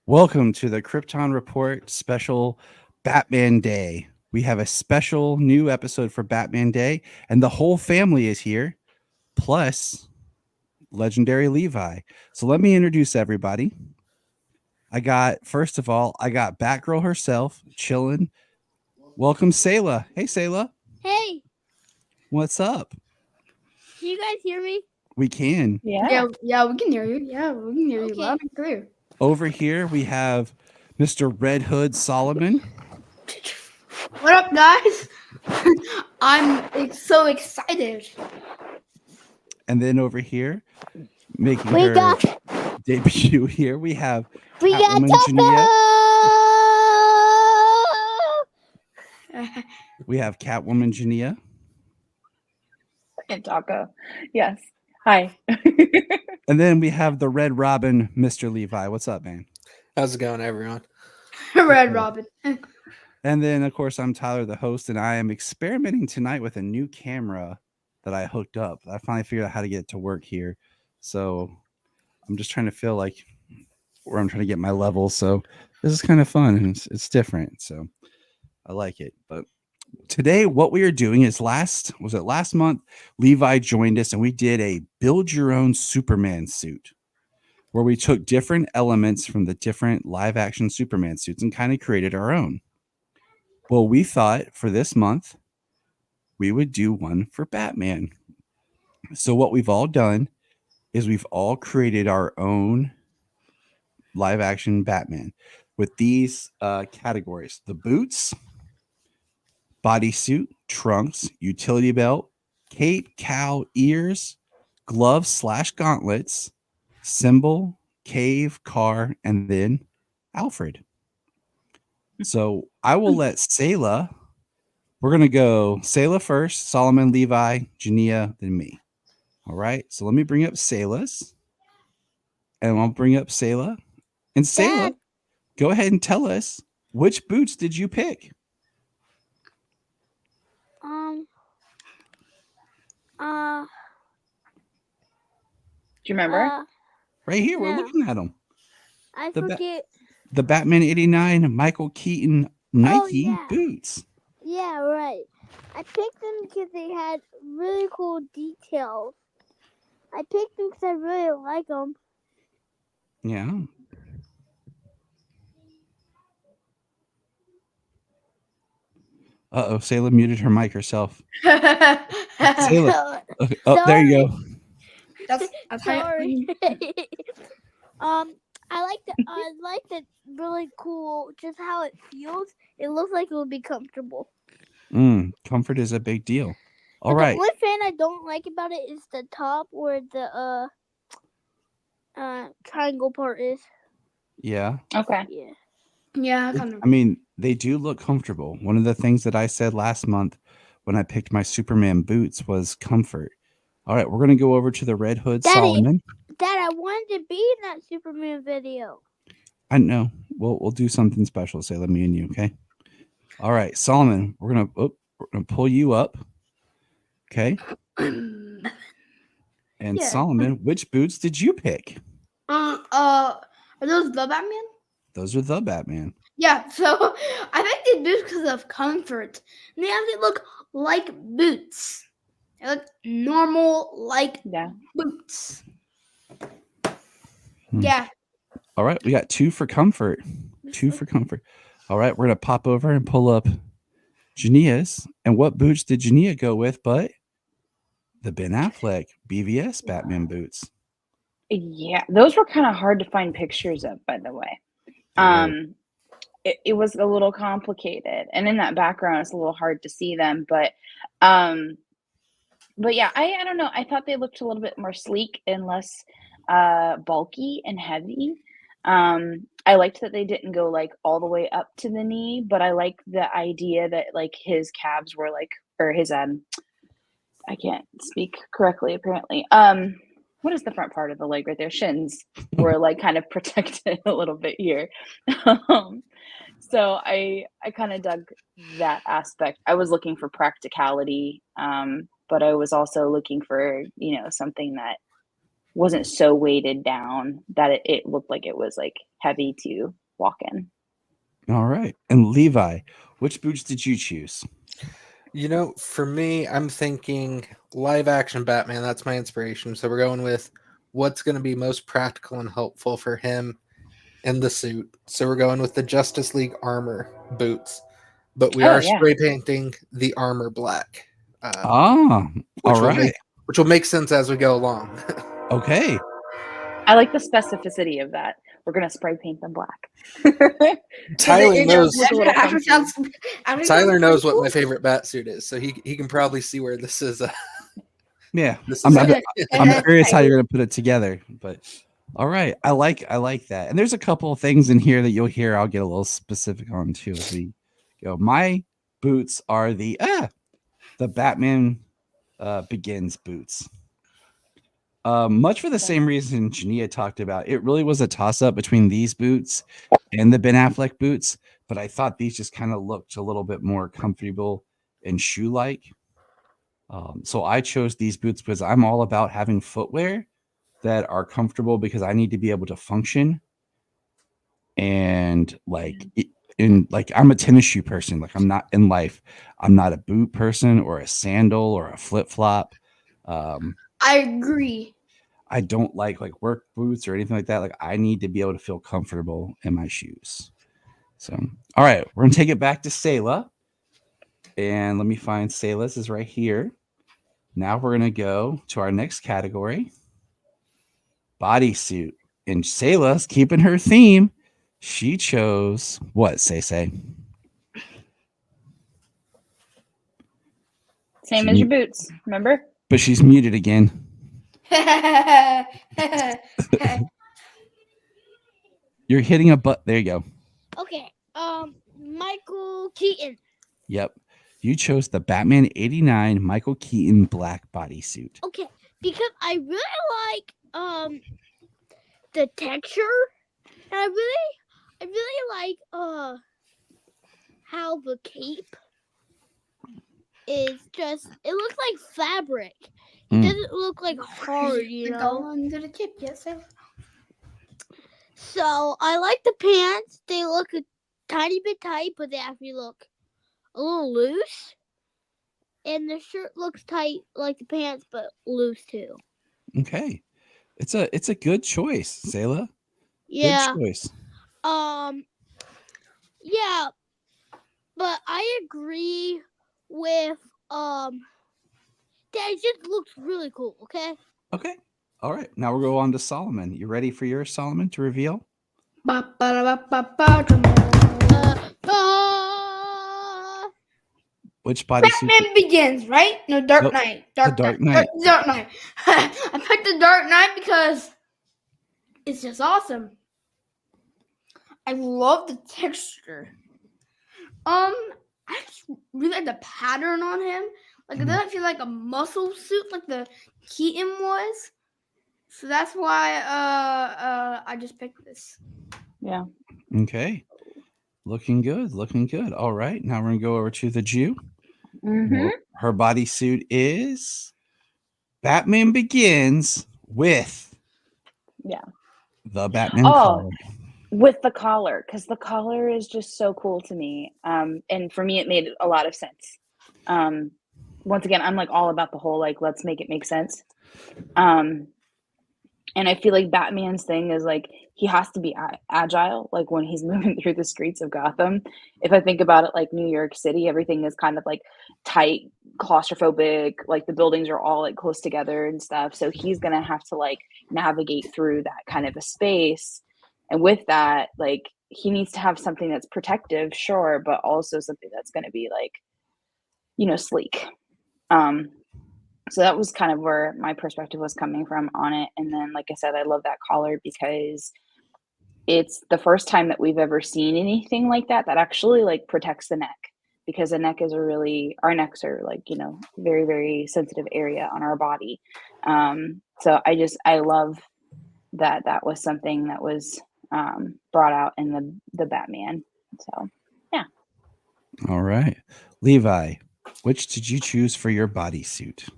Welcome to the Krypton Report special Batmanday. We have a special new episode for Batmanday, and the whole family is here, plus legendary Levi. So let me introduce everybody. First of all, I got Batgirl herself chilling. Welcome, Selah. Hey, Selah. Hey, What's up? can you guys hear me? We can. Yeah. Yeah, we can hear you. Yeah, we can hear you Okay. loud and clear. Over here, we have Mr. Red Hood Solomon. What up, guys? So excited. And then over here, making We her got debut here, we have we got Catwoman Junia. Taco. We have Catwoman Junia. And Taco. Yes. Hi. And then we have the Red Robin, Mr. Levi. What's up, man? How's it going, everyone? Red Robin. And then, of course, I'm Tyler, the host, and I am experimenting tonight with a new camera that I hooked up. I finally figured out how to get it to work here. So I'm just trying to feel like where I'm trying to get my level. So this is kind of fun and it's different. So I like it. But today, what we are doing is last month, Levi joined us and we did a build your own Superman suit where we took different elements from the different live action Superman suits and kind of created our own. Well, we thought for this month, we would do one for Batman. So, what we've all done is we've all created our own live action Batman with these categories: the boots, bodysuit, trunks, utility belt, cape, cowl, ears, gloves/gauntlets, symbol, cave, car, and then Alfred. So I will let Selah. We're gonna go Selah first, Solomon, Levi, Junia, then me. All right. So let me bring up Selah's, and I'll bring up Selah. And Selah, Dad. go ahead and tell us which boots did you pick? Um. Do you remember? Right here, we're No. looking at them. I The ba- forget. The Batman '89 Michael Keaton Nike yeah. boots. Yeah, right. I picked them because they had really cool details. I picked them because I really like them. Yeah. Uh-oh, Selah muted her mic herself. Selah. Okay. Oh, there you go. That's how Sorry. I like the really cool, just how it feels. It looks like it would be comfortable. Comfort is a big deal. All But right. the only thing I don't like about it is the top where the triangle part is. Yeah. Okay. Yeah. Yeah, kind of. I mean, they do look comfortable. One of the things that I said last month when I picked my Superman boots was comfort. All right, we're going to go over to the Red Hood Daddy. Solomon. Dad, I wanted to be in that Superman video. I know. We'll do something special, Selah, me and you, okay? All right, Solomon, we're gonna pull you up. Okay. And Yeah. Solomon, which boots did you pick? Are those the Batman? Those are the Batman. Yeah, so I picked these boots because of comfort. And they actually look like boots. They look normal, like Yeah. boots. Hmm. Yeah. All right, we got 2 for comfort. 2 for comfort. All right, we're gonna pop over and pull up Junia's. And what boots did Junia go with? But the Ben Affleck BVS Batman boots. Yeah. Those were kind of hard to find pictures of, by the way. It was a little complicated. And in that background, it's a little hard to see them. But yeah, I don't know. I thought they looked a little bit more sleek and less bulky and heavy. I liked that they didn't go like all the way up to the knee, but I like the idea that like his calves were like, or his I can't speak correctly apparently. What is the front part of the leg right there? Shins were like kind of protected a little bit here. So I kind of dug that aspect. I was looking for practicality, but I was also looking for, something that wasn't so weighted down that it looked like it was like heavy to walk in. All right. And Levi, which boots did you choose? For me, I'm thinking live action Batman. That's my inspiration. So we're going with what's going to be most practical and helpful for him in the suit. So we're going with the Justice League armor boots, but we are spray painting the armor black. All right. Which will make sense as we go along. Okay. I like the specificity of that. We're gonna spray paint them black. Tyler knows. Tyler knows what my favorite Batsuit is, so he can probably see where this is. Yeah, this I'm is curious how you're gonna put it together, but all right, I like that. And there's a couple of things in here that you'll hear. I'll get a little specific on too as we go. My boots are the Batman Begins boots. Much for the same reason Junia talked about. It really was a toss-up between these boots and the Ben Affleck boots, but I thought these just kind of looked a little bit more comfortable and shoe-like. So I chose these boots because I'm all about having footwear that are comfortable because I need to be able to function. And I'm a tennis shoe person. Like I'm not in life. I'm not a boot person or a sandal or a flip-flop. I agree. I don't like work boots or anything like that. Like I need to be able to feel comfortable in my shoes. So, all right, we're gonna take it back to Selah, and let me find Selah's is right here. Now we're gonna go to our next category, bodysuit. And Selah's keeping her theme. She chose what? Say. Same as your boots, remember? But she's muted again. You're hitting a butt. There you go. Okay. Michael Keaton. Yep. You chose the Batman 89 Michael Keaton black bodysuit. Okay, because I really like the texture, and I really like how the cape is just. It looks like fabric. It doesn't look like hard, you know. Under the cape, yes. So I like the pants. They look a tiny bit tight, but they actually look a little loose. And the shirt looks tight like the pants, but loose too. Okay. It's a good choice, Selah. Yeah. Good choice. Yeah. But I agree with that it just looks really cool, okay? Okay. All right. Now we'll go on to Solomon. You ready for yours, Solomon, to reveal? Which bodysuit? Batman Begins, right? No, Dark Nope. Knight. Dark Knight. Dark Knight. I picked the Dark Knight because it's just awesome. I love the texture. I just really like the pattern on him. Like it doesn't feel like a muscle suit like the Keaton was. So that's why I just picked this. Yeah. Okay. Looking good. All right. Now we're going to go over to the Jew. Mm-hmm. Her bodysuit is Batman Begins with the Batman collar. With the collar, because the collar is just so cool to me. And for me, it made a lot of sense. Once again, I'm like all about the whole like let's make it make sense. And I feel like Batman's thing is like he has to be agile, like when he's moving through the streets of Gotham. If I think about it, like New York City, everything is kind of like tight, claustrophobic, like the buildings are all like close together and stuff. So he's gonna have to like navigate through that kind of a space. And with that, like he needs to have something that's protective, sure, but also something that's gonna be like, sleek. So that was kind of where my perspective was coming from on it. And then, like I said, I love that collar because it's the first time that we've ever seen anything like that actually like protects the neck, because the neck is our necks are like, very, very sensitive area on our body. So I love that was something that was brought out in the Batman. So, yeah. All right. Levi, which did you choose for your bodysuit?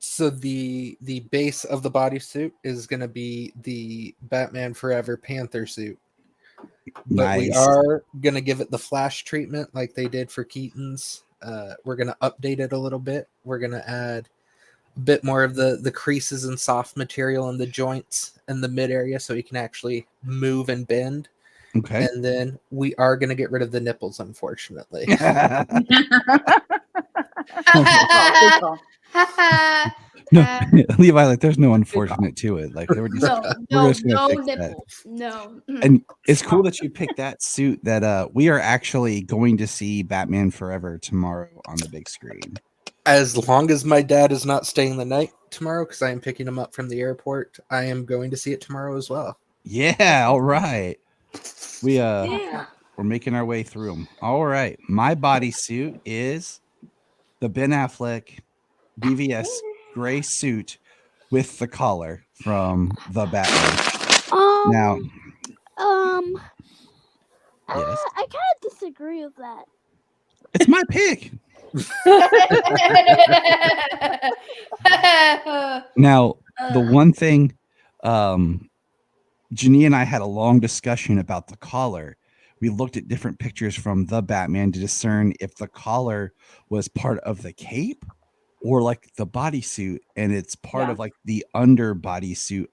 So the base of the bodysuit is going to be the Batman Forever Panther suit, but we Nice. are going to give it the flash treatment like they did for Keaton's. We're going to update it a little bit. We're going to add a bit more of the creases and soft material in the joints and the mid area so he can actually move and bend. Okay. And then we are going to get rid of the nipples, unfortunately. Good call. No, Levi, like there's no unfortunate to it. Like they were just we're just gonna fix that. nipples. No. And it's cool that you picked that suit that we are actually going to see Batman Forever tomorrow on the big screen. As long as my dad is not staying the night tomorrow, because I am picking him up from the airport, I am going to see it tomorrow as well. Yeah, all right. Yeah. We're making our way through them. All right. My bodysuit is the Ben Affleck BVS gray suit with the collar from the Batman. Now, yes. I kind of disagree with that. It's my pick. Now, the one thing, Junia and I had a long discussion about the collar. We looked at different pictures from the Batman to discern if the collar was part of the cape or like the bodysuit, and it's part of like the under bodysuit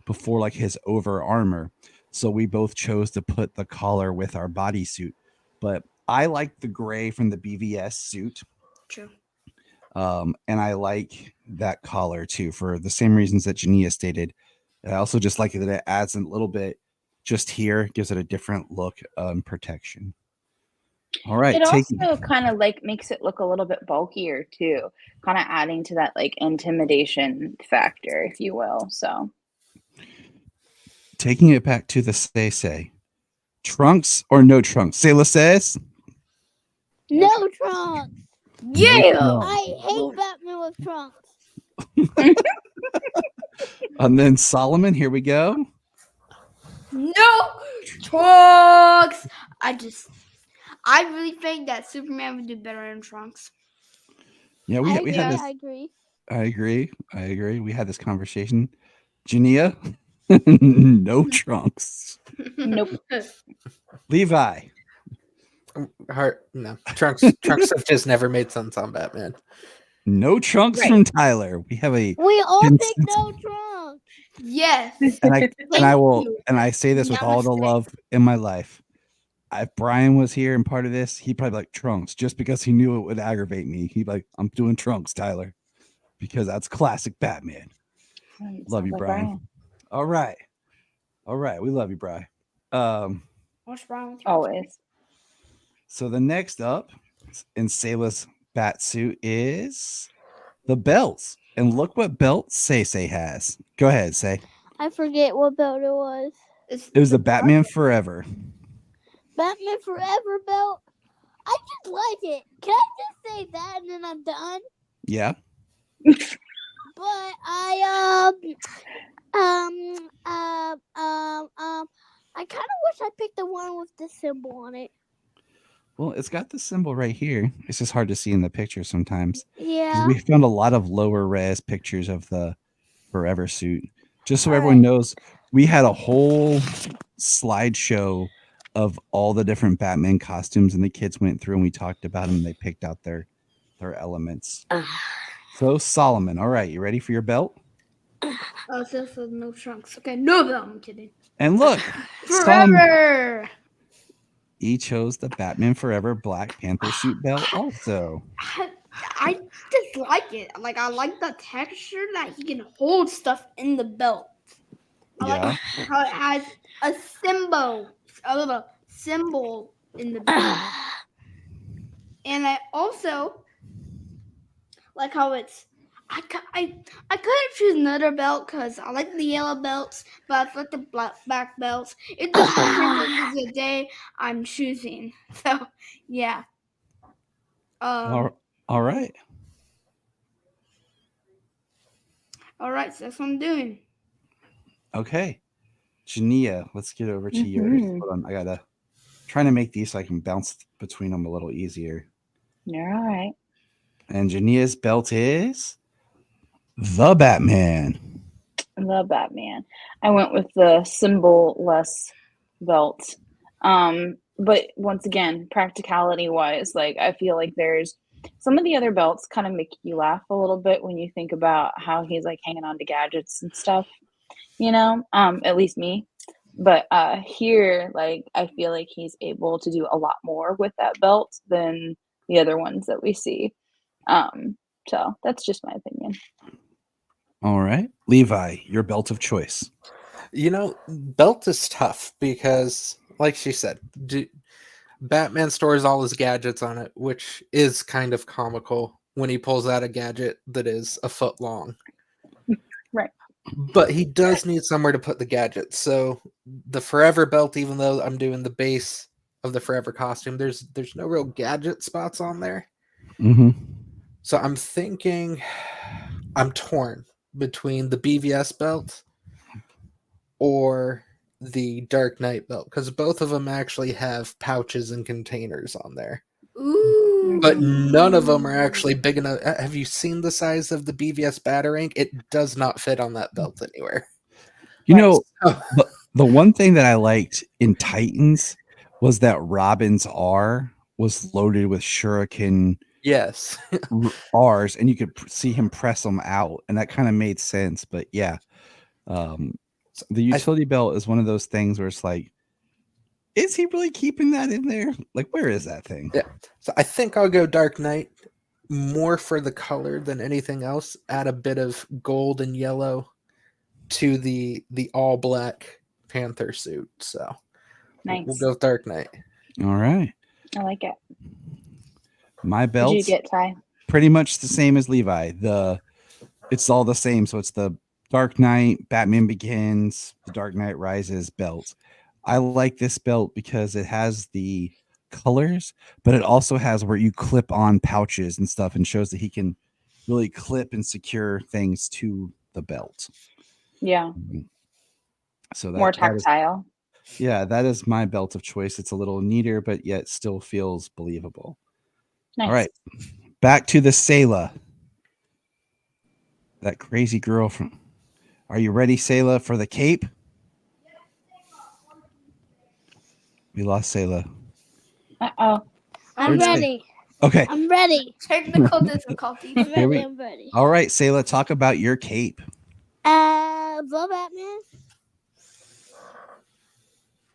before like his over armor. So we both chose to put the collar with our bodysuit. But I like the gray from the BVS suit. True. And I like that collar too for the same reasons that Junia stated. I also just like that it adds a little bit just here, gives it a different look and protection. All right. It also kind of like makes it look a little bit bulkier too, kind of adding to that like intimidation factor, if you will. So taking it back to the say, trunks or no trunks? Selah says no trunks. Yeah. I hate Batman with trunks. And then Solomon, here we go. No trunks. I really think that Superman would do better in trunks. Yeah, we had this. I agree. I agree. We had this conversation. Junia, no trunks. Nope. Levi, No. Trunks have just never made sense on Batman. no trunks from Tyler. We have a We all picked consensus. no trunks. Yes. And I say this with all the Namaste. love in my life. If Brian was here and part of this, he'd probably be like trunks just because he knew it would aggravate me. He'd be like, I'm doing trunks, Tyler, because that's classic Batman. Love you, Brian. All right. We love you, Brian. What's wrong with you? Always. So the next up in Selah's Batsuit is the belts. And look what belt Say has. Go ahead, Say. I forget what belt it was. It was the Batman Forever. Batman Forever belt. I just like it. Can I just say that and then I'm done? Yeah. But I kind of wish I picked the one with the symbol on it. Well, it's got the symbol right here. It's just hard to see in the picture sometimes. Yeah. We found a lot of lower res pictures of the Forever suit. Just so everyone knows, we had a whole slideshow of all the different Batman costumes, and the kids went through and we talked about them and they picked out their elements. So Solomon, all right, you ready for your belt? Oh, so no trunks. Okay, no belt. I'm kidding. And look, Forever. Solomon, he chose the Batman Forever Black Panther suit belt also. I just like it. Like I like the texture that he can hold stuff in the belt. I like how it has a little symbol in the belt. And I also like how it's. I couldn't choose another belt because I like the yellow belts, but I like the black belts. It just depends on the day I'm choosing. So yeah. All right. All right, so that's what I'm doing. Okay. Junia, let's get over to yours. Hold on. I gotta trying to make these so I can bounce between them a little easier. You're all right. And Junia's belt is The Batman. The Batman. I went with the symbol-less belt. But once again, practicality-wise, like I feel like there's some of the other belts kind of make you laugh a little bit when you think about how he's like hanging on to gadgets and stuff, at least me. But here, like I feel like he's able to do a lot more with that belt than the other ones that we see. So that's just my opinion. All right. Levi, your belt of choice. Belt is tough because, like she said, Batman stores all his gadgets on it, which is kind of comical when he pulls out a gadget that is a foot long. Right. But he does need somewhere to put the gadgets. So the Forever belt, even though I'm doing the base of the Forever costume, there's no real gadget spots on there. Mm-hmm. So I'm thinking I'm torn between the BVS belt or the Dark Knight belt, because both of them actually have pouches and containers on there. Ooh. But none of them are actually big enough. Have you seen the size of the BVS Batarang? It does not fit on that belt anywhere. You Right. know, So, the one thing that I liked in Titans was that Robin's R was loaded with shuriken yes. R's, and you could see him press them out, and that kind of made sense. But yeah, the utility belt is one of those things where it's like, is he really keeping that in there? Like, where is that thing? Yeah. So I think I'll go Dark Knight more for the color than anything else. Add a bit of gold and yellow to the all black Panther suit. So Nice. we'll go with Dark Knight. All right. I like it. My What did belt's you get, Ty? pretty much the same as Levi. It's all the same. So it's the Dark Knight, Batman Begins, the Dark Knight Rises belt. I like this belt because it has the colors, but it also has where you clip on pouches and stuff, and shows that he can really clip and secure things to the belt. Yeah. So More that is, tactile. yeah, that is my belt of choice. It's a little neater, but yet still feels believable. Nice. All right, back to the Selah. That crazy girl from. Are you ready, Selah, for the cape? We lost Selah. Uh-oh. I'm Where'd Sa- ready. Okay. I'm ready. Technical difficulties. I'm Here ready. we- I'm ready. All right, Selah, talk about your cape. The Batman.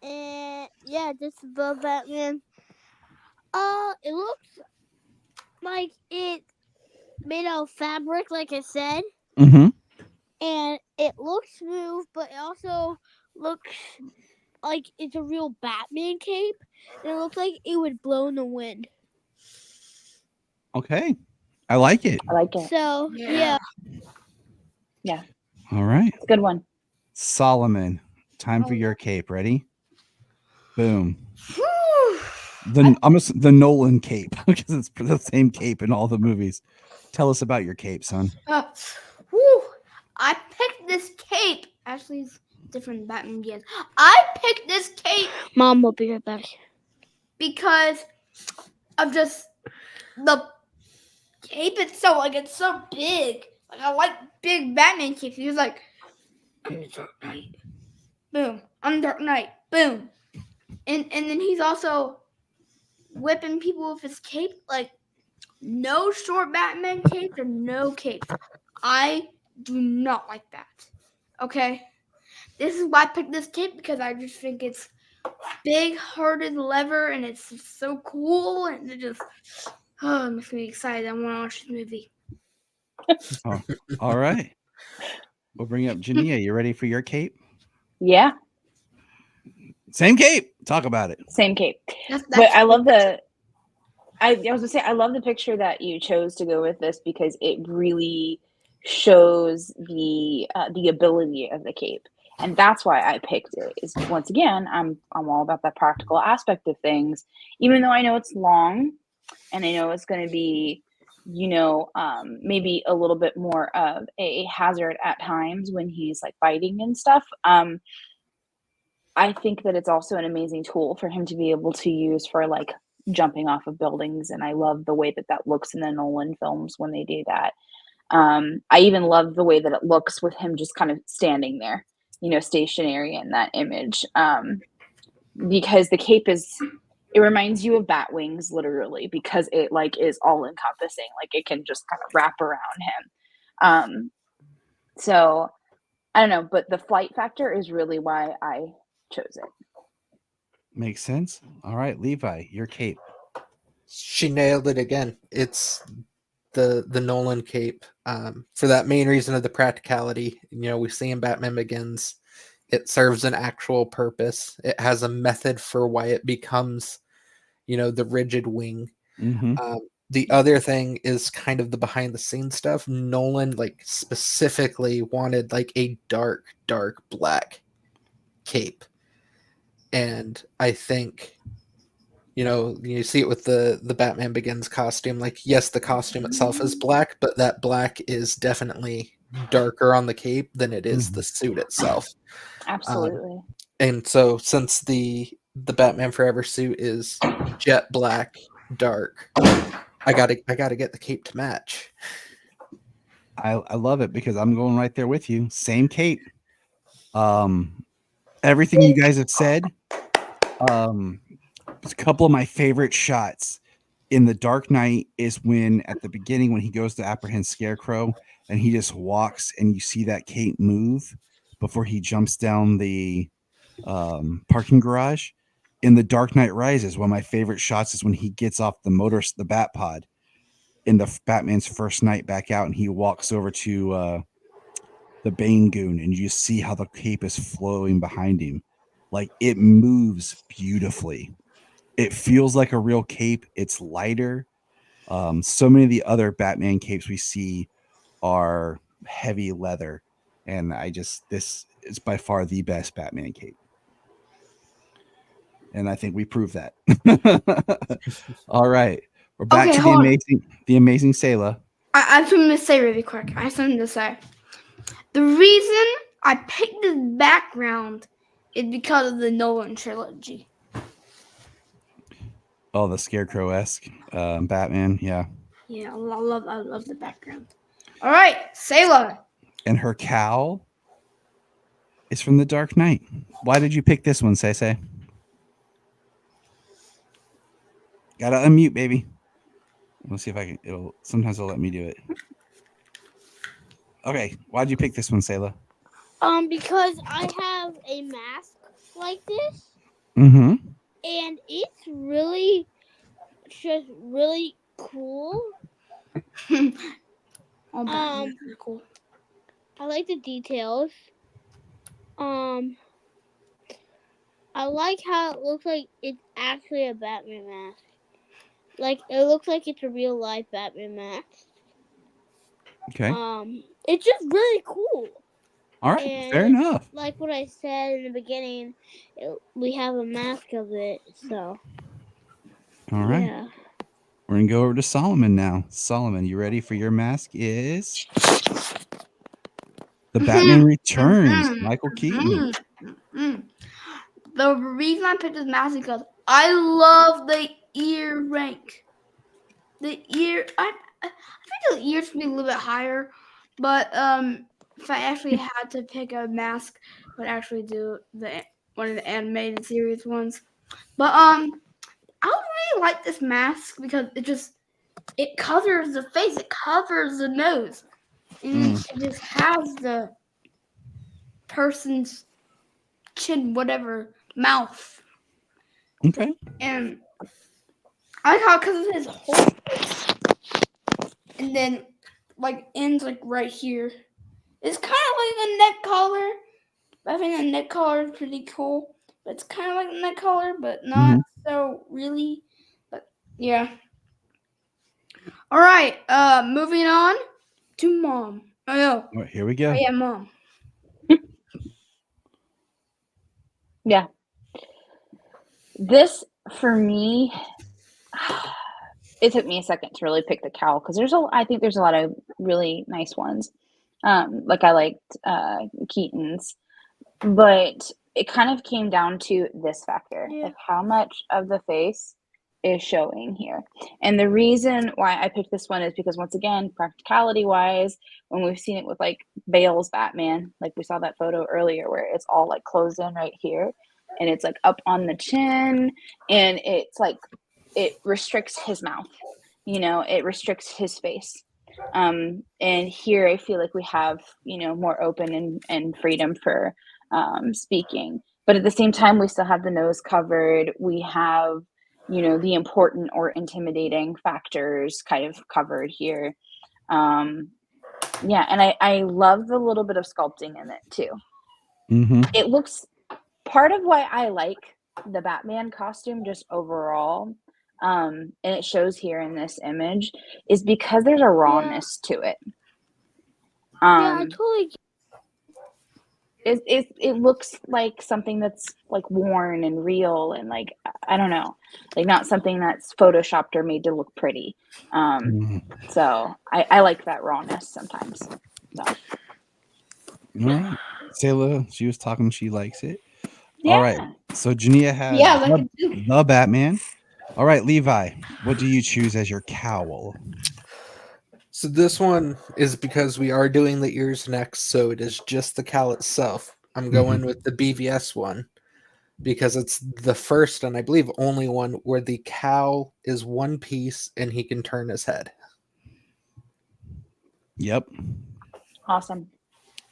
And yeah, just the Batman. It looks like it's made out of fabric, like I said, Mm-hmm. and it looks smooth, but it also looks like it's a real Batman cape, and it looks like it would blow in the wind. Okay. I like it. I like it. So yeah. All right. It's a good one. Solomon, time for your cape. Ready? Boom. Whew. The Nolan cape, because it's the same cape in all the movies. Tell us about your cape, son. Whew. I picked this cape. Actually, it's different than Batman Begins. I picked this cape Mom will be right back. because of just the cape itself. Like, it's so big. Like, I like big Batman capes. He was like, I'm the Dark Knight. Boom. I'm the Dark Knight. Boom. And then he's also whipping people with his cape. Like, no short Batman capes or no capes. I do not like that. Okay? This is why I picked this cape, because I just think it's big-hearted lever and it's just so cool, and it just it makes me excited. I want to watch this movie. All right. We'll bring up Junia. You ready for your cape? Yeah. Same cape. Talk about it. Same cape. That's But I love I was gonna say I love the picture that you chose to go with this, because it really shows the ability of the cape, and that's why I picked it. Is once again I'm all about that practical aspect of things, even though I know it's long, and I know it's going to be, maybe a little bit more of a hazard at times when he's like fighting and stuff. I think that it's also an amazing tool for him to be able to use for like jumping off of buildings, and I love the way that looks in the Nolan films when they do that. I even love the way that it looks with him just kind of standing there, stationary in that image. Because the cape it reminds you of bat wings, literally, because it like is all encompassing. Like it can just kind of wrap around him. So I don't know, but the flight factor is really why I chose it. Makes sense. All right, Levi, your cape. She nailed it again. It's the Nolan cape, for that main reason of the practicality. We see in Batman Begins, it serves an actual purpose. It has a method for why it becomes, the rigid wing. Mm-hmm. The other thing is kind of the behind the scenes stuff. Nolan like specifically wanted like a dark black cape, and I think you see it with the Batman Begins costume. Like, yes, the costume itself is black, but that black is definitely darker on the cape than it is the suit itself. Absolutely. And so since the Batman Forever suit is jet black, dark, I gotta get the cape to match. I love it because I'm going right there with you. Same cape. Everything you guys have said. A couple of my favorite shots in The Dark Knight is when at the beginning when he goes to apprehend Scarecrow and he just walks and you see that cape move before he jumps down the parking garage. In The Dark Knight Rises, one of my favorite shots is when he gets off the Bat Pod in the Batman's first night back out and he walks over to the Bane Goon and you see how the cape is flowing behind him. Like it moves beautifully. It feels like a real cape. It's lighter. So many of the other Batman capes we see are heavy leather. And this is by far the best Batman cape. And I think we proved that. All right. We're back to the amazing Selah. I have something to say really quick. I have something to say. The reason I picked this background is because of the Nolan trilogy. Oh, the Scarecrow-esque Batman. Yeah. Yeah, I love the background. All right, Selah. And her cowl is from The Dark Knight. Why did you pick this one, Say? Gotta unmute, baby. Let's see if I can. Sometimes it'll let me do it. Okay, why'd you pick this one, Selah? Because I have a mask like this, Mm-hmm. and it's really just really cool. Cool. I like the details. I like how it looks like it's actually a Batman mask. Like it looks like it's a real life Batman mask. Okay. It's just really cool. All right. And fair enough. Like what I said in the beginning, we have a mask of it. So. All right. Yeah. We're gonna go over to Solomon now. Solomon, you ready for your mask? Is the Batman Returns, Michael Keaton. The reason I picked this mask is because I love the ear rank. The ear, I think the ears should be a little bit higher, but if I actually had to pick a mask, I would actually do one of the animated series ones. But I would really like this mask because it covers the face, it covers the nose, and it just has the person's chin, whatever, mouth. Okay. And I like how because of his whole face, and then like ends like right here. It's kind of like a neck collar. I think the neck collar is pretty cool. But it's kind of like a neck collar, but not so really. But yeah. All right. Moving on to Mom. Oh no. All right, here we go. Oh, yeah, Mom. Yeah. This, for me, it took me a second to really pick the cowl because I think there's a lot of really nice ones. Like I liked Keaton's, but it kind of came down to this factor, like how much of the face is showing here. And the reason why I picked this one is because, once again, practicality wise, when we've seen it with like Bale's Batman, like we saw that photo earlier where it's all like closed in right here and it's like up on the chin, and it's like it restricts his mouth, it restricts his face. And here I feel like we have, more open and freedom for speaking. But at the same time, we still have the nose covered. We have, the important or intimidating factors kind of covered here. Yeah, and I love the little bit of sculpting in it too. Mm-hmm. It looks, part of why I like the Batman costume just overall, and it shows here in this image, is because there's a rawness to it. Yeah, I totally. It looks like something that's like worn and real, and like, I don't know, like not something that's photoshopped or made to look pretty. So I like that rawness sometimes. So All right. Selah, she was talking. She likes it. yeah. All right. So Junia has Yeah, I like it too. the Batman. All right, Levi, what do you choose as your cowl? So this one is because we are doing the ears next, so it is just the cowl itself. I'm going with the BVS one because it's the first and I believe only one where the cowl is one piece and he can turn his head. Yep. Awesome.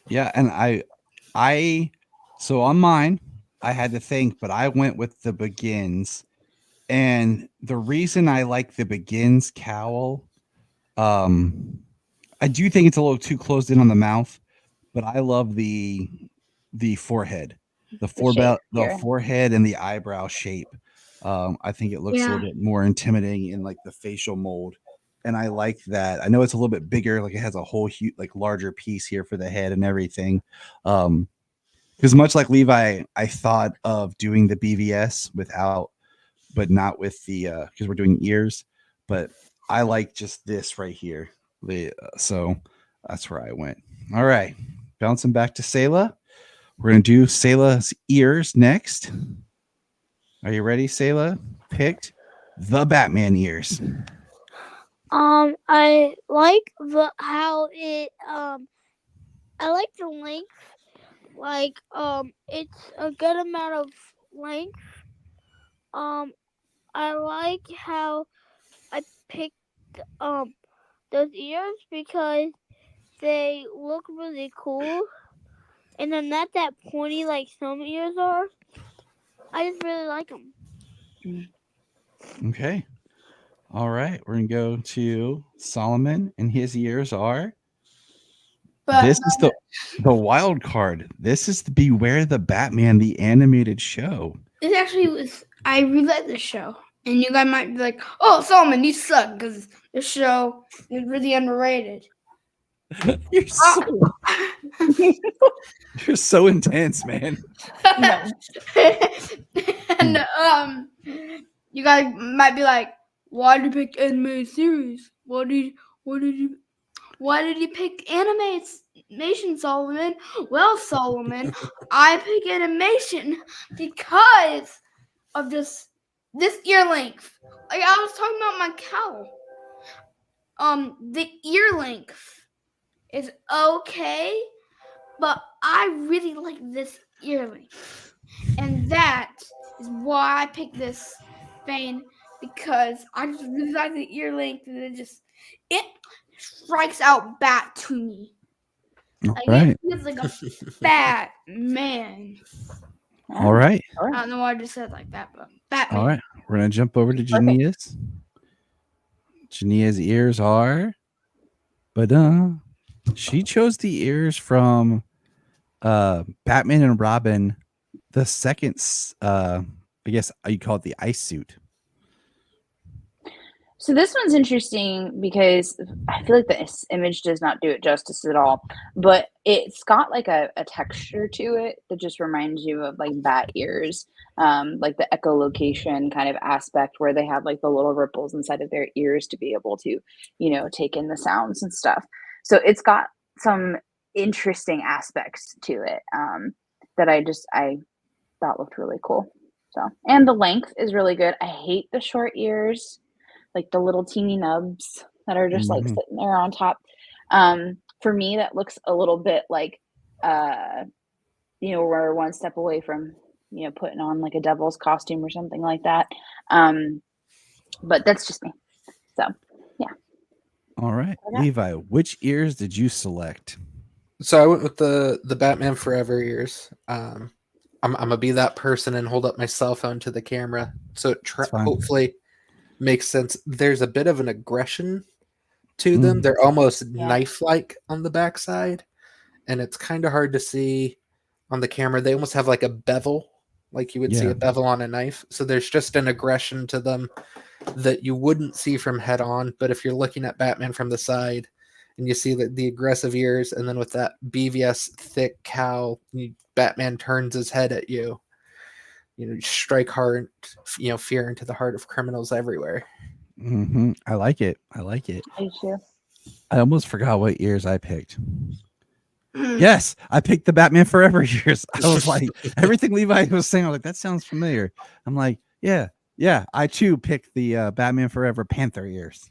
Yeah, and so on mine, I had to think, but I went with the Begins. And the reason I like the Begins cowl, I do think it's a little too closed in on the mouth, but I love the forehead, the here. forehead and the eyebrow shape. I think it looks a Yeah. little bit more intimidating in like the facial mold, and I like that. I know it's a little bit bigger, like it has a whole huge, like larger piece here for the head and everything. Because much like Levi, I thought of doing the BVS without, but not with the because we're doing ears. But I like just this right here. So that's where I went. All right, bouncing back to Selah. We're gonna do Selah's ears next. Are you ready, Selah? Picked the Batman ears. I like how it I like the length. Like it's a good amount of length. I like how I picked those ears because they look really cool, and they're not that pointy like some ears are. I just really like them. Okay. All right. We're gonna go to Solomon, and his ears are. But This is the wild card. This is the Beware the Batman, the animated show. it actually was. I really like this show, and you guys might be like, "Oh, Solomon, you suck," because this show is really underrated. You're so intense, man. And you guys might be like, "Why did you pick animated series? Why did you pick animation, Solomon?" Well, Solomon, I pick animation because of this ear length. Like I was talking about my cowl. The ear length is okay, but I really like this ear length, and that is why I picked this vein, because I just really like the ear length, and it strikes out bat to me. All Like right. it feels like a Batman. All right. I don't know why I just said it like that, but Batman. All right. We're gonna jump over to Jania's. Jania's ears are, but she chose the ears from Batman and Robin, the second I guess you call it the ice suit. So this one's interesting because I feel like this image does not do it justice at all, but it's got like a texture to it that just reminds you of like bat ears, like the echolocation kind of aspect where they have like the little ripples inside of their ears to be able to, take in the sounds and stuff. So it's got some interesting aspects to it that I thought looked really cool. So, and the length is really good. I hate the short ears, like the little teeny nubs that are just like Mhm. sitting there on top. For me, that looks a little bit like, we're one step away from, putting on like a devil's costume or something like that. But that's just me. So, yeah. All right, Okay. Levi, which ears did you select? So I went with the Batman Forever ears. I'm gonna be that person and hold up my cell phone to the camera, so it It's fine. hopefully makes sense. There's a bit of an aggression to them. Mm. They're almost Yeah. knife-like on the backside, and it's kind of hard to see on the camera. They almost have like a bevel, like you would see Yeah. a bevel on a knife. So there's just an aggression to them that you wouldn't see from head on. But if you're looking at Batman from the side and you see the aggressive ears, and then with that BVS thick cowl, Batman turns his head at you. You strike hard, fear into the heart of criminals everywhere. Hmm. I like it. I like it. I do. I almost forgot what ears I picked. Mm. Yes, I picked the Batman Forever ears. I was like, everything Levi was saying, I was like, that sounds familiar. I'm like, yeah. I too picked the Batman Forever Panther ears.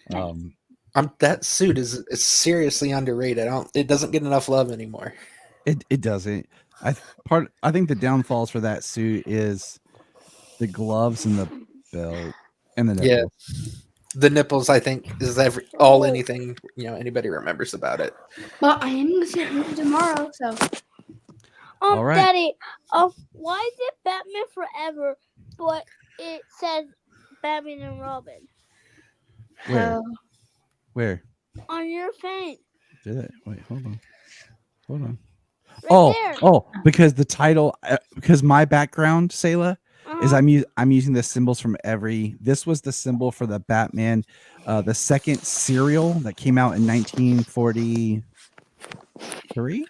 Nice. That suit is seriously underrated. It doesn't get enough love anymore. It doesn't. I think the downfalls for that suit is the gloves and the belt and the Yeah. nipples. The nipples, I think, is anything anybody remembers about it. But I am gonna see it movie tomorrow, so All right. Daddy, why is it Batman Forever, but it says Batman and Robin Where? Where? on your thing? Did it? Wait, hold on. Right there. Because the title, because my background, Selah, is Uh-huh. I'm using the symbols from this was the symbol for the Batman, the second serial that came out in 1943.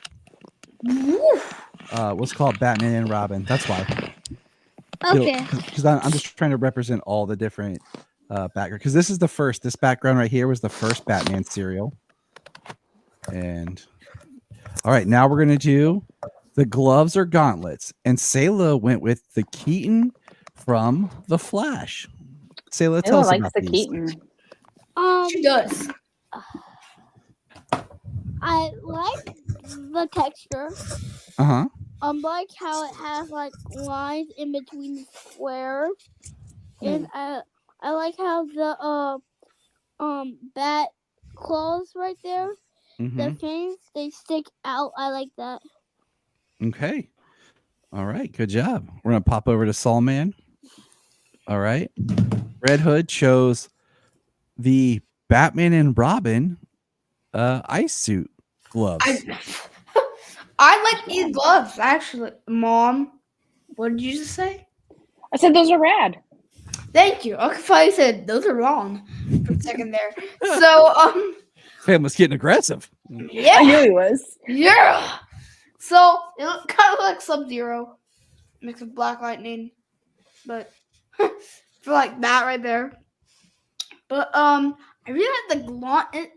Was called Batman and Robin. That's why. Okay. Because I'm just trying to represent all the different background. Because this background right here was the first Batman serial. And all right, now we're gonna do the gloves or gauntlets. And Selah went with the Keaton from The Flash. Selah, tell Ew, us likes about the these. Keaton. she does. I like the texture. Uh-huh. Like how it has like lines in between the squares, and I like how the bat claws right there, Mm-hmm. the fins they stick out. I like that. Okay. All right. Good job. We're gonna pop over to Saul Man. All right. Red Hood chose the Batman and Robin ice suit gloves. I like these gloves, actually. Mom, what did you just say? I said those are rad. Thank you. I thought you said those are wrong for a second there. So, Fam was getting aggressive. I yeah. knew he was. Yeah. So, it looked kind of like Sub-Zero mixed with Black Lightning. But, for like that right there. But, I really like the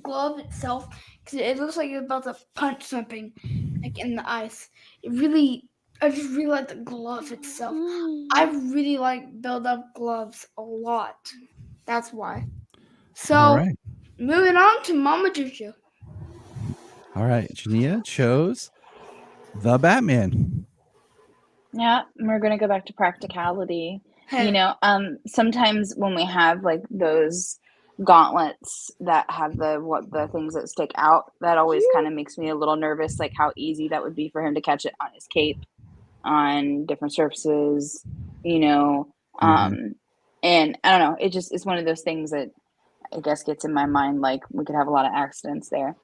glove itself because it looks like you're about to punch something like in the ice. I just really like the glove itself. I really like build up gloves a lot. That's why. So, All right. moving on to Mama Juju. All right. Junia chose the Batman. Yeah, we're gonna go back to practicality. Hey, Sometimes when we have like those gauntlets that have the things that stick out, that always kind of makes me a little nervous, like how easy that would be for him to catch it on his cape, on different surfaces, Mhm. and I don't know, it's one of those things that I guess gets in my mind, like we could have a lot of accidents there.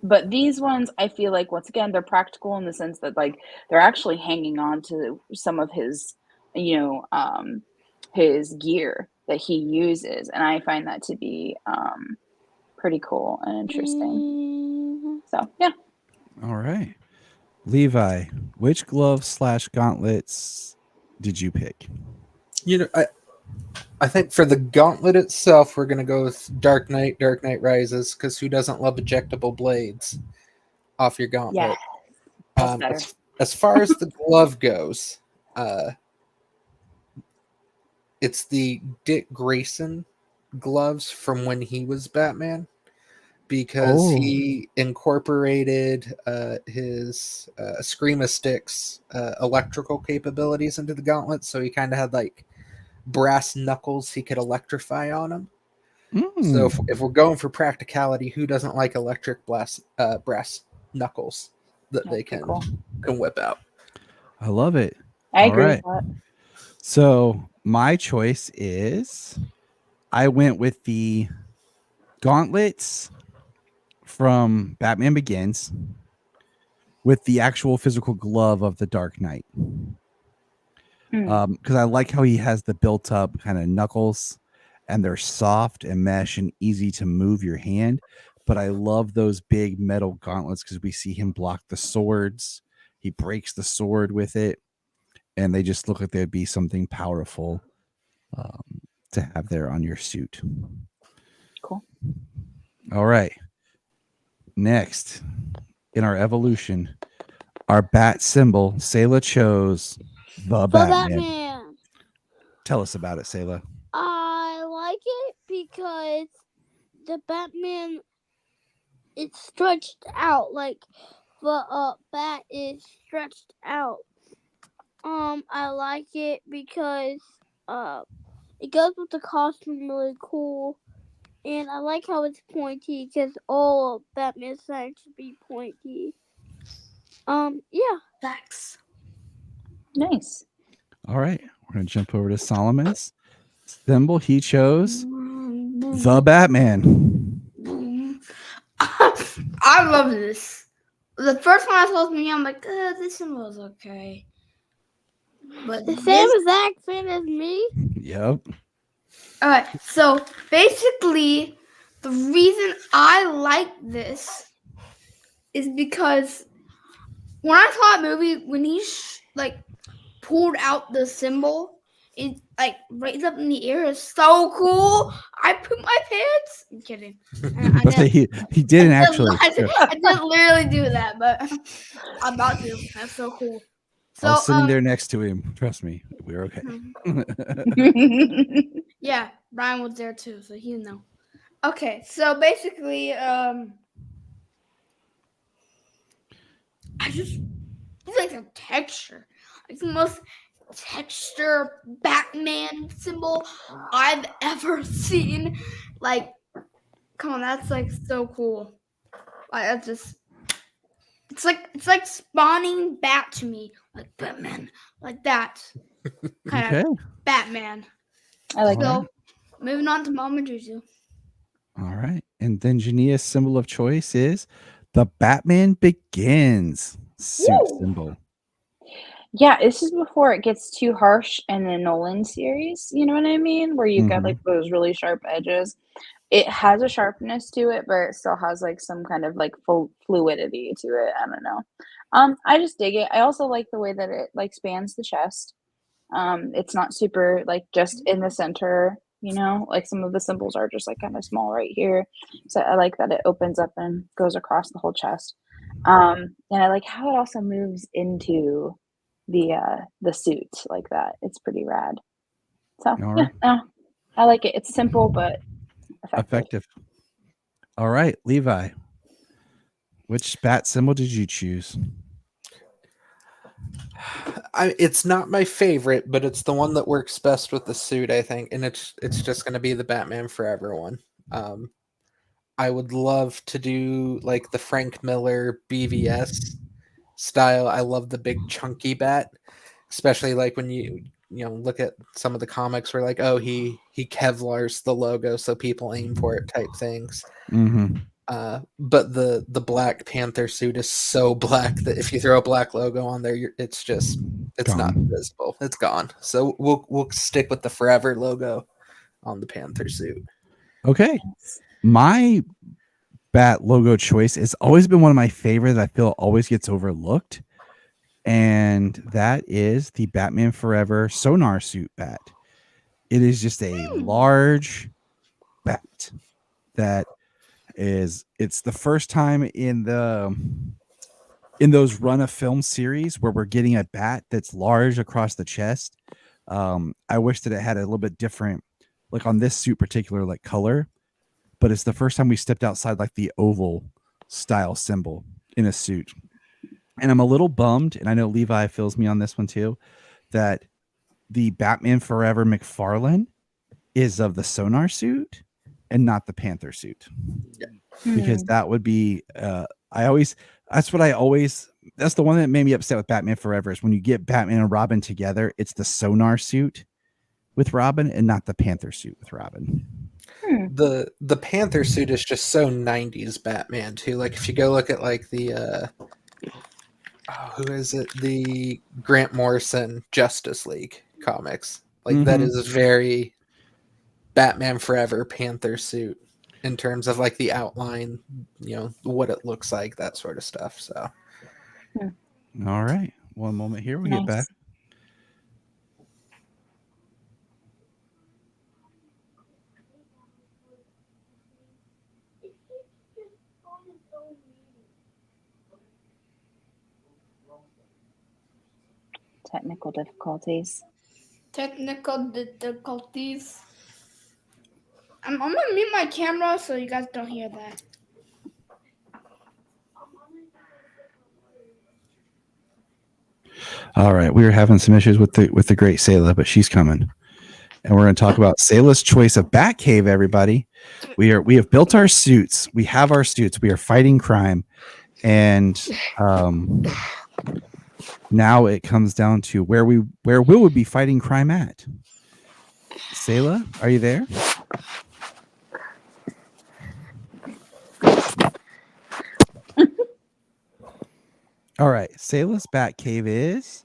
But these ones, I feel like, once again, they're practical in the sense that like they're actually hanging on to some of his, his gear that he uses, and I find that to be pretty cool and interesting. So yeah. All right. Levi, which gloves / gauntlets did you pick? I think for the gauntlet itself, we're gonna go with Dark Knight Rises, because who doesn't love ejectable blades off your gauntlet? Yeah. That's better. as far as the glove goes, it's the Dick Grayson gloves from when he was Batman, because Oh. he incorporated his Screama Stick's electrical capabilities into the gauntlet, so he kind of had like brass knuckles he could electrify on him. So if we're going for practicality, who doesn't like electric brass knuckles that they That's pretty can whip out? I love it. I All agree right. with that. So my choice is I went with the gauntlets from Batman Begins with the actual physical glove of the Dark Knight. Hmm. Because I like how he has the built up kind of knuckles and they're soft and mesh and easy to move your hand. But I love those big metal gauntlets because we see him block the swords. He breaks the sword with it, and they just look like they'd be something powerful to have there on your suit. Cool. All right. Next, in our evolution, our bat symbol, Selah chose the For Batman. Batman. Tell us about it, Selah. I like it because the Batman is stretched out, like the bat is stretched out. I like it because it goes with the costume really cool, and I like how it's pointy because all Batman signs should be pointy. Yeah. Facts. Nice. All right. We're going to jump over to Solomon's symbol. He chose the Batman. I love this. The first one I saw me, I'm like, this symbol is okay. But The same this, exact thing as me. Yep. alright, so basically, the reason I like this is because when I saw that movie, when he like pulled out the symbol, it like raised up in the air is so cool. I pooped my pants. I'm kidding. I did. He didn't actually. I did literally do that, but I'm about to. That's so cool. I So was sitting there next to him. Trust me, we're okay. yeah, Brian was there too, so he know. Okay, so basically, I just like the texture. Like the most texture Batman symbol I've ever seen. Like, come on, that's like so cool. Like that's just it's like spawning bat to me. Like Batman. Like that. Kind Okay. of Batman. I like All that. right. So moving on to Mama Juju. All right. And then Junia's symbol of choice is the Batman Begins suit Woo! symbol. Yeah, this is before it gets too harsh in the Nolan series. You know what I mean? Where you've got like those really sharp edges. It has a sharpness to it, but it still has like some kind of like fluidity to it. I don't know. I just dig it. I also like the way that it like spans the chest. It's not super like just in the center, you know, like some of the symbols are just like kind of small right here. So I like that it opens up and goes across the whole chest. And I like how it also moves into the suit like that. It's pretty rad. So All yeah, right. I like it. It's simple but effective. All right, Levi. Which bat symbol did you choose? It's not my favorite, but it's the one that works best with the suit, I think, and it's just going to be the Batman Forever one. I would love to do like the Frank Miller BVS style. I love the big chunky bat, especially like when you look at some of the comics where like, oh, he Kevlars the logo so people aim for it type things. Mm-hmm. But the Black Panther suit is so black that if you throw a black logo on there, it's not Gone. visible. It's gone. So we'll stick with the Forever logo on the Panther suit. Okay. My bat logo choice has always been one of my favorite that I feel always gets overlooked. And that is the Batman Forever sonar suit bat. It is just a large bat that it's the first time in the in those run of film series where we're getting a bat that's large across the chest. I wish that it had a little bit different, like on this suit particular, like color. But it's the first time we stepped outside like the oval style symbol in a suit, and I'm a little bummed. And I know Levi feels me on this one too, that the Batman Forever McFarlane is of the Sonar suit and not the Panther suit, because that would be I always that's what I always that's the one that made me upset with Batman Forever is when you get Batman and Robin together, it's the Sonar suit with Robin and not the Panther suit with Robin. The Panther suit is just so 90s Batman too. Like if you go look at like the who is it? The Grant Morrison Justice League comics. Like that is very Batman Forever Panther suit in terms of like the outline, you know, what it looks like, that sort of stuff. So All right. One moment here. We'll get back. Nice. Technical difficulties. Technical difficulties. I'm gonna mute my camera so you guys don't hear that. All right. We were having some issues with the great Selah, but she's coming. And we're going to talk about Selah's choice of Batcave, everybody. We have built our suits. We have our suits. We are fighting crime. And now it comes down to where will we be fighting crime at? Selah, are you there? All right. Selah's Batcave is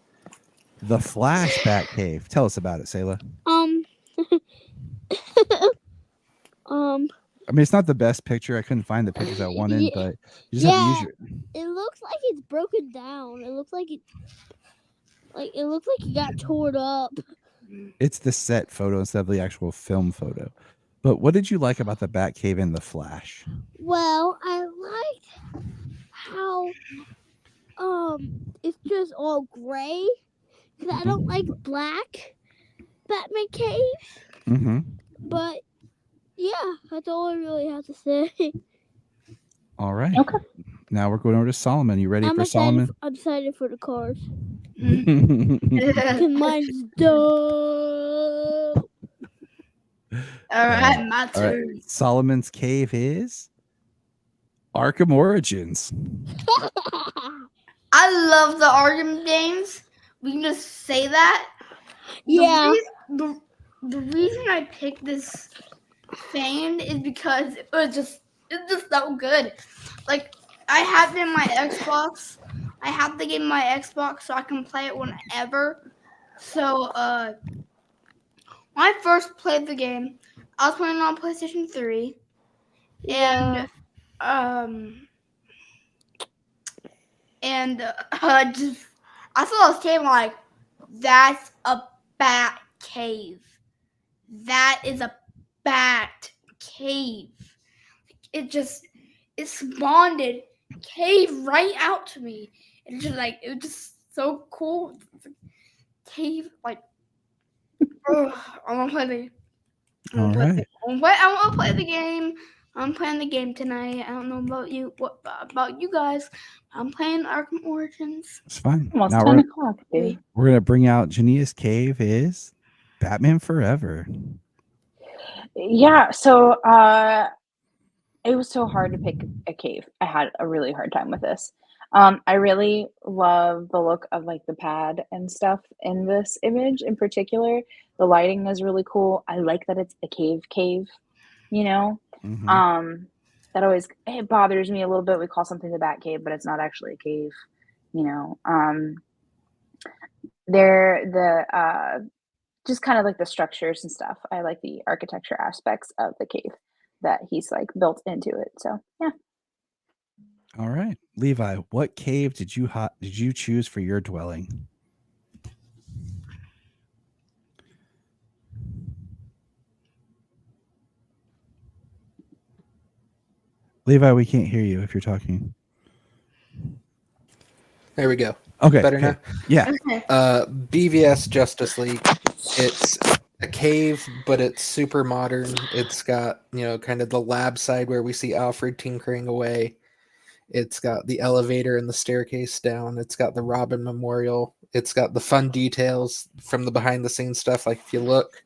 the Flash Batcave. Tell us about it, Selah. I mean, it's not the best picture. I couldn't find the pictures I wanted, but you just have to use your. It looks like it's broken down. It looks like it got torn up. It's the set photo instead of the actual film photo. But what did you like about the Batcave and the Flash? Well, I liked how it's just all gray. Cause I don't like black Batman caves. Mm-hmm. But yeah, that's all I really have to say. All right. Okay. Now we're going over to Solomon. You ready I'm for excited Solomon? I'm excited for the cars. All Cause mine's dope. All right, my turn. right. Solomon's Cave is Arkham Origins. I love the Arkham games. We can just say that. Yeah. The reason I picked this fan is because it's just so good. Like I have it in my Xbox. I have the game in my Xbox so I can play it whenever. So when I first played the game, I was playing it on PlayStation 3. Yeah. Just I saw this cave and I'm like, that's a bat cave. That is a bat cave. It spawned cave right out to me. It's just like it was just so cool. Cave like I want to play the. I want to play the game. I'm playing the game tonight. I don't know about you. What about you guys? I'm playing Arkham Origins. It's fine. Almost Now 10 o'clock, baby. we're gonna bring out Junia's Cave is Batman Forever. Yeah, so it was so hard to pick a cave. I had a really hard time with this. I really love the look of like the pad and stuff in this image in particular. The lighting is really cool. I like that it's a cave, you know. Mhm. That always it bothers me a little bit. We call something the Bat Cave, but it's not actually a cave, you know. They're the just kind of like the structures and stuff. I like the architecture aspects of the cave that he's like built into it. So yeah. All right, Levi, what cave did you choose for your dwelling? Levi, we can't hear you if you're talking. There we go. Okay. Better okay. now? Yeah. Okay. BVS Justice League. It's a cave, but it's super modern. It's got, kind of the lab side where we see Alfred tinkering away. It's got the elevator and the staircase down. It's got the Robin Memorial. It's got the fun details from the behind the scenes stuff. Like if you look,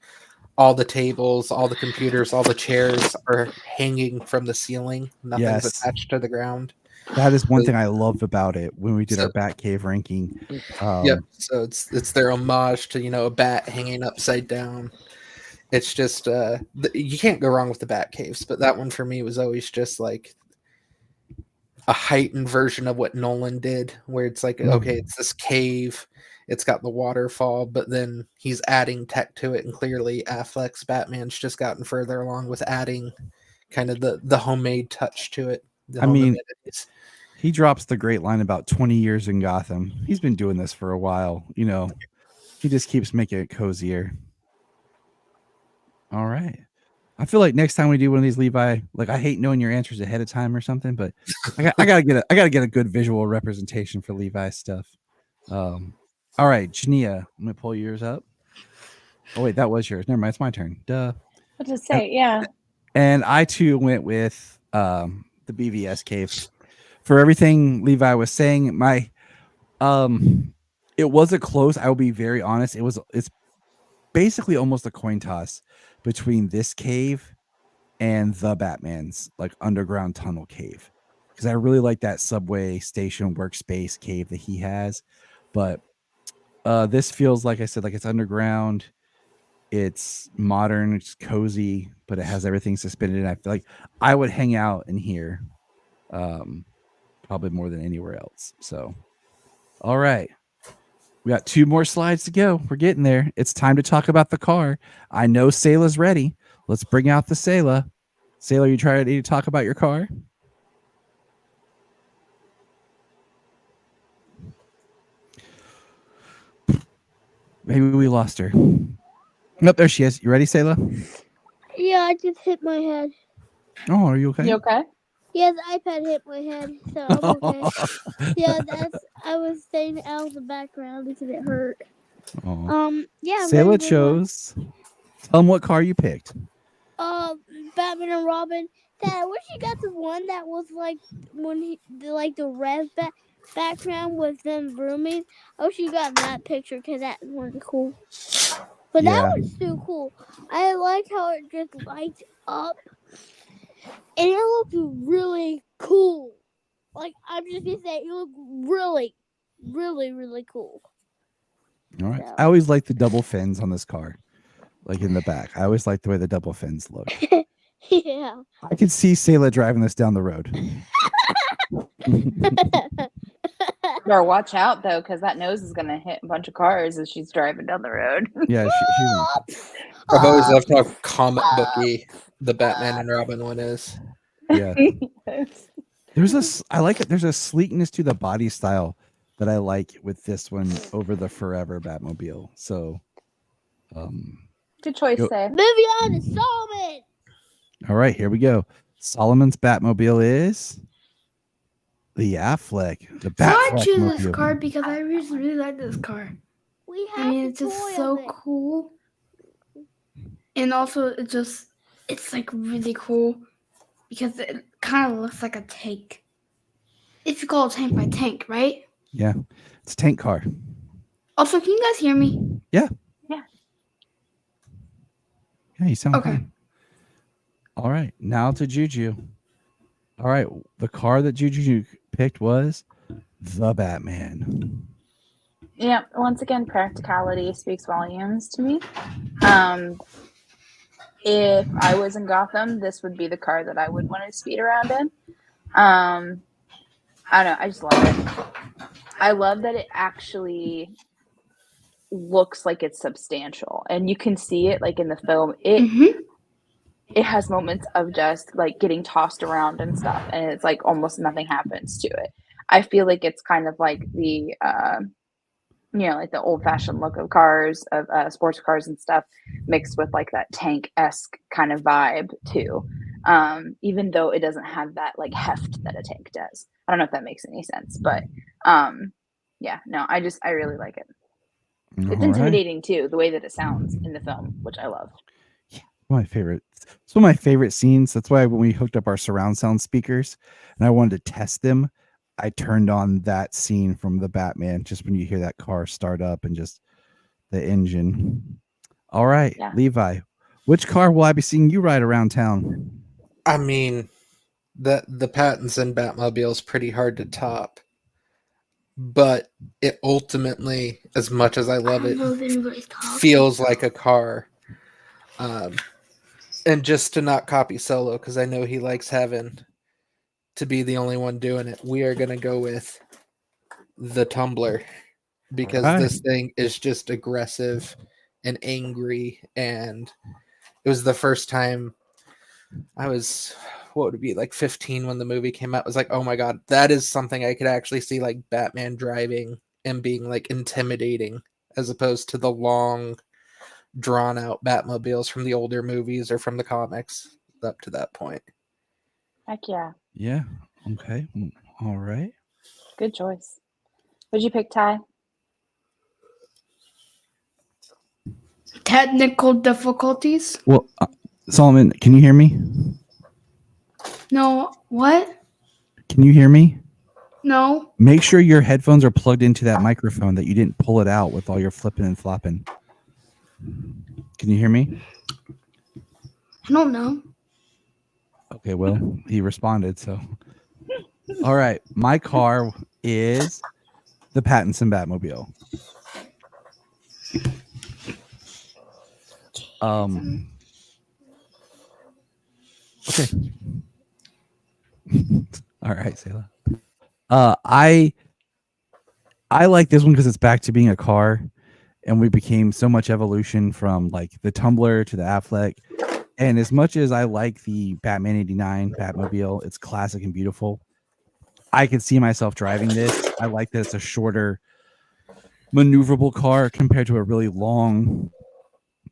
all the tables, all the computers, all the chairs are hanging from the ceiling. Nothing's Yes. attached to the ground. That is one thing I loved about it when we did So- our Batcave ranking. Yep. So it's their homage to a bat hanging upside down. It's just you can't go wrong with the bat caves, but that one for me was always just like a heightened version of what Nolan did, where it's like, okay, it's this cave, it's got the waterfall, but then he's adding tech to it, and clearly Affleck's Batman's just gotten further along with adding kind of the homemade touch to it. I mean, he drops the great line about 20 years in Gotham. He's been doing this for a while, He just keeps making it cozier. All right. I feel like next time we do one of these, Levi, like I hate knowing your answers ahead of time or something, but I gotta get a good visual representation for Levi's stuff. All right, Junia, I'm gonna pull yours up. Oh wait, that was yours. Never mind, it's my turn. Duh. What to say? Yeah. And I too went with the BVS cave. For everything Levi was saying, my it wasn't close. I will be very honest. It's basically almost a coin toss between this cave and the Batman's like underground tunnel cave, because I really like that subway station workspace cave that he has. But this feels, like I said, like it's underground, it's modern, it's cozy, but it has everything suspended. And I feel like I would hang out in here probably more than anywhere else. So all right, we got 2 more slides to go. We're getting there. It's time to talk about the car. I know Selah's ready. Let's bring out the Selah. Selah, you ready to talk about your car? Maybe we lost her. Nope, there she is. You ready, Selah? Yeah, I just hit my head. Oh, are you okay? You okay? Yeah, the iPad hit my head, so I'm okay. Yeah, I was staying out of the background because it hurt. Oh. Yeah. I'm Selah ready to move on. chose. Tell them what car you picked. Batman and Robin. Dad, I wish you got the one that was like the red background with them grooming. I wish you got that picture because that one's cool. But Yeah. that one's too cool. I like how it just lights up, and it looks really cool. Like I'm just gonna say, it looks really, really, really cool. All right. So. I always like the double fins on this car, like in the back. I always like the way the double fins look. Yeah. I could see Selah driving this down the road. Or watch out though, because that nose is gonna hit a bunch of cars as she's driving down the road. Yeah, she won't. I've always loved how comic booky the Batman and Robin one is. Yeah. I like it. There's a sleekness to the body style that I like with this one over the Forever Batmobile. So, Good choice, Go- Say. Moving on to Solomon. all right, here we go. Solomon's Batmobile is the Affleck, the So I Batfleck choose this mobile. car because I really like this car. We have I mean, the it's just toy so of it. cool. And also, it's like really cool because it kind of looks like a tank. If you call it tank by tank, right? Yeah, it's a tank car. Also, can you guys hear me? Yeah. Yeah. Yeah, you sound Okay. fine. All right, now to Juju. All right, the car that Juju picked was the Batman. Yeah, once again, practicality speaks volumes to me. If I was in Gotham, this would be the car that I would want to speed around in. I don't know, I just love it. I love that it actually looks like it's substantial, and you can see it like in the film. It has moments of just like getting tossed around and stuff, and it's like almost nothing happens to it. I feel like it's kind of like the like the old-fashioned look of cars, of sports cars and stuff, mixed with like that tank-esque kind of vibe too. Even though it doesn't have that like heft that a tank does. I don't know if that makes any sense, but Yeah, no, I really like it. It's All right. intimidating too, the way that it sounds in the film, which I love. My favorite. It's one of my favorite scenes. That's why when we hooked up our surround sound speakers and I wanted to test them, I turned on that scene from the Batman. Just when you hear that car start up and just the engine. All right, Yeah. Levi, which car will I be seeing you ride around town? I mean, the Pattinson Batmobile is pretty hard to top, but it ultimately, as much as I love it, know if anybody's talking. feels like a car. And just to not copy Solo, because I know he likes having to be the only one doing it, we are going to go with the Tumbler, because Alright. this thing is just aggressive and angry. And it was the first time I was, what would it be, like 15 when the movie came out. I was like, oh my God, that is something I could actually see like Batman driving and being like intimidating, as opposed to the long, drawn out Batmobiles from the older movies or from the comics up to that point. Heck yeah. Yeah. Okay. All right. Good choice. What'd you pick, Ty? Technical difficulties? Well, Solomon, can you hear me? No. What? Can you hear me? No. Make sure your headphones are plugged into that microphone, that you didn't pull it out with all your flipping and flopping. Can you hear me? I don't know. Okay, well, he responded, so. All right, my car is the Pattinson Batmobile. Okay. All right, Selah. I like this one because it's back to being a car, and we became so much evolution from like the Tumbler to the Affleck. And as much as I like the Batman '89 Batmobile, it's classic and beautiful. I could see myself driving this. I like that it's a shorter, maneuverable car compared to a really long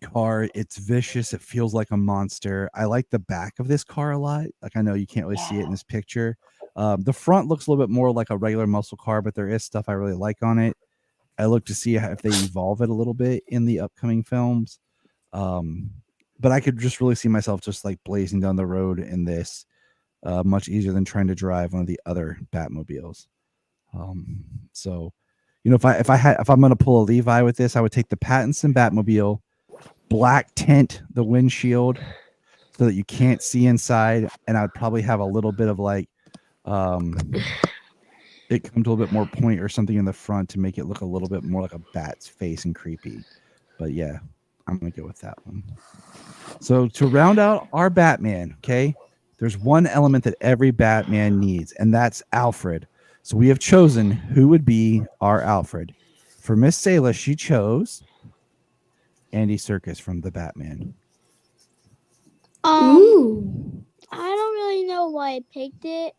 car. It's vicious. It feels like a monster. I like the back of this car a lot. Like, I know you can't really see it in this picture. The front looks a little bit more like a regular muscle car, but there is stuff I really like on it. I look to see if they evolve it a little bit in the upcoming films. But I could just really see myself just like blazing down the road in this, much easier than trying to drive one of the other Batmobiles. So, if I'm gonna pull a Levi with this, I would take the Pattinson Batmobile, black tint the windshield so that you can't see inside, and I'd probably have a little bit of like it come to a little bit more point or something in the front to make it look a little bit more like a bat's face and creepy. But yeah, I'm gonna go with that one. So to round out our Batman, okay, there's one element that every Batman needs, and that's Alfred. So we have chosen who would be our Alfred. For Miss Selah, she chose Andy Serkis from the Batman. Ooh. I don't really know why I picked it.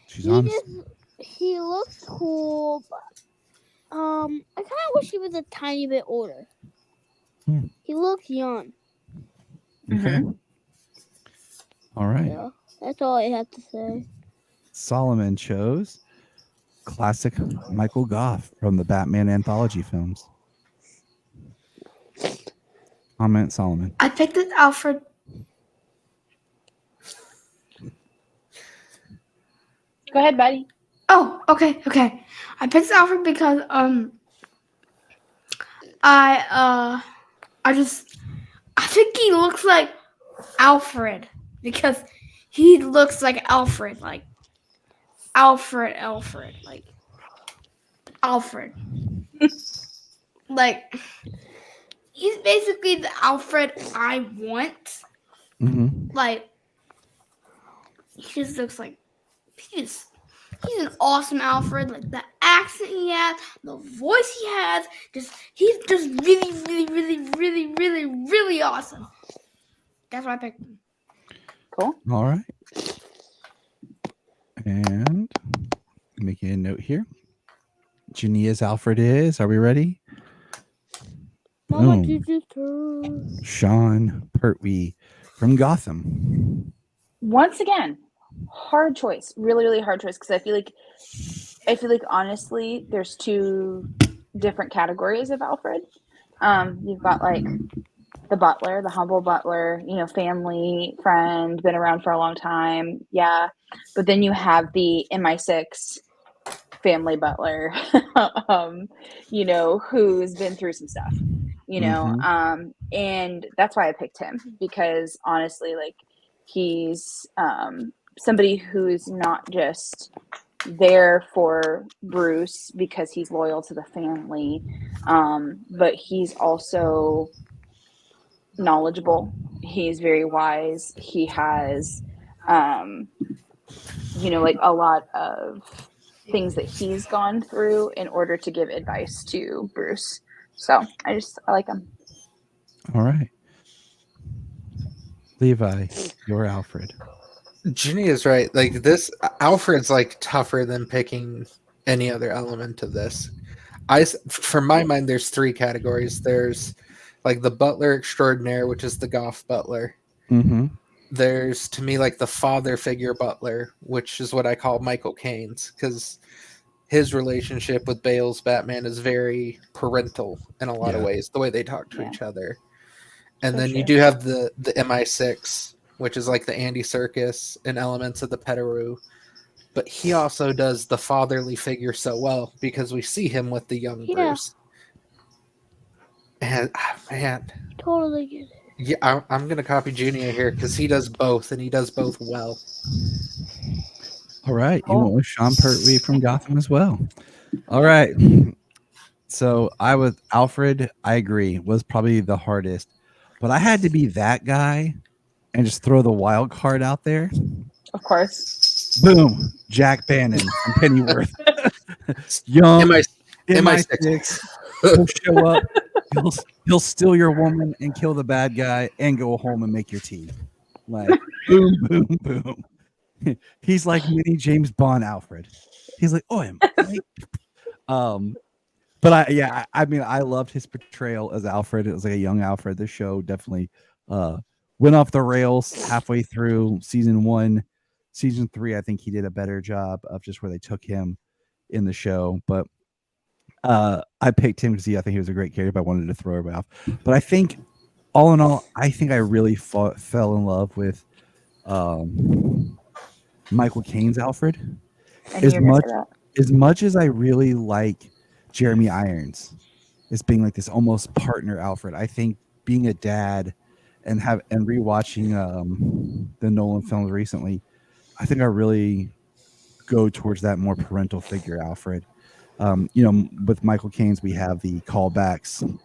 She's on. He looks cool, but I kind of wish he was a tiny bit older. He looks young. Okay. All right. Yeah, that's all I have to say. Solomon chose classic Michael Goff from the Batman anthology films. Comment, Solomon. I picked this Alfred. Go ahead, buddy. Oh, okay. I picked Alfred because I think he looks like Alfred because he looks like Alfred, like Alfred, like Alfred. Like, he's basically the Alfred I want. Mm-hmm. Like, he just looks like he's an awesome Alfred. Like, the accent he has, the voice he has, he's just really awesome. That's why I picked him. Cool. All right. And making a note here. Junia's Alfred is. Are we ready? Mama, Boom. did you turn? Sean Pertwee from Gotham. Once again, hard choice. Really, really hard choice because I feel like I feel like honestly, there's two different categories of Alfred. You've got like the butler, the humble butler, family, friend, been around for a long time. Yeah. But then you have the MI6 family butler, who's been through some stuff, and that's why I picked him, because honestly, like, he's somebody who's not just there for Bruce because he's loyal to the family, but he's also knowledgeable. He's very wise. He has, like a lot of things that he's gone through in order to give advice to Bruce. So I like him. All right. Levi, you're Alfred. Junia is right. Like this, Alfred's like tougher than picking any other element of this. For my mind, there's three categories. There's like the butler extraordinaire, which is the goth butler. Mm-hmm. There's, to me, like the father figure butler, which is what I call Michael Caine's, because his relationship with Bale's Batman is very parental in a lot of ways, the way they talk to each other. And then you do have the MI6, which is like the Andy Serkis and elements of the Pettigrew. But he also does the fatherly figure so well because we see him with the young Bruce. And man, Totally get it. yeah, I'm gonna copy Junia here because he does both, and he does both well. All right, you went with Sean Pertwee from Gotham as well. All right, so I with Alfred, I agree, was probably the hardest, but I had to be that guy and just throw the wild card out there. Of course. Boom, Jack Bannon from Pennyworth. Young MI6. He'll show up. He'll steal your woman and kill the bad guy and go home and make your tea. Like boom, boom, boom. He's like mini James Bond Alfred. He's like, oh, but I mean, I loved his portrayal as Alfred. It was like a young Alfred. The show definitely went off the rails halfway through season 1. Season 3, I think he did a better job of just where they took him in the show. But I picked him because I think he was a great character, but I wanted to throw him off. But I think, all in all, I think I really fell in love with Michael Caine's Alfred. As much as I really like Jeremy Irons as being like this almost partner Alfred, I think being a dad and rewatching the Nolan films recently, I think I really go towards that more parental figure Alfred. With Michael Caine's, we have the callbacks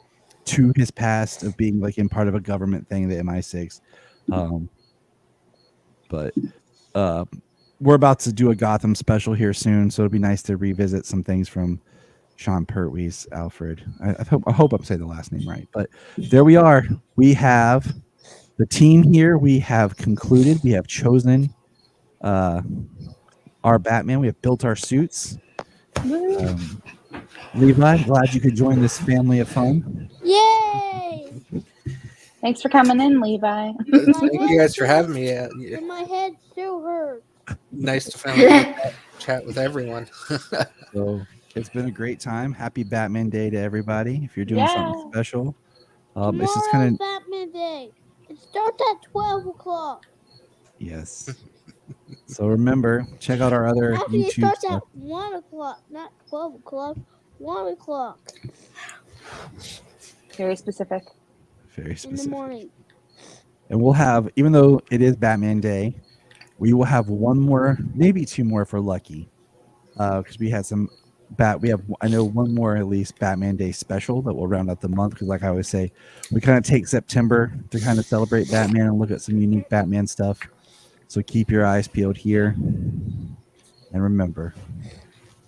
to his past of being like in part of a government thing, the MI6. But we're about to do a Gotham special here soon, so it'd be nice to revisit some things from Sean Pertwee's Alfred. I hope I'm saying the last name right. But there we are. We have the team here. We have concluded. We have chosen our Batman. We have built our suits. Levi, glad you could join this family of fun. Yay! Thanks for coming in, Levi. Thank you guys for having me. And my head still hurts. Nice to finally chat with everyone. So it's been a great time. Happy Batmanday to everybody. If you're doing something special, it's just kind of Batmanday. It starts at 12 o'clock. Yes. So remember, check out our other Actually, YouTube it starts stuff. at 1 o'clock, not 12 o'clock. 1 o'clock Very specific. Very specific. in the morning. And we'll have, even though it is Batman Day, we will have one more, maybe two more for Lucky, because we had some I know one more at least Batman Day special that will round out the month. Because like I always say, we kind of take September to kind of celebrate Batman and look at some unique Batman stuff. So keep your eyes peeled here, and remember,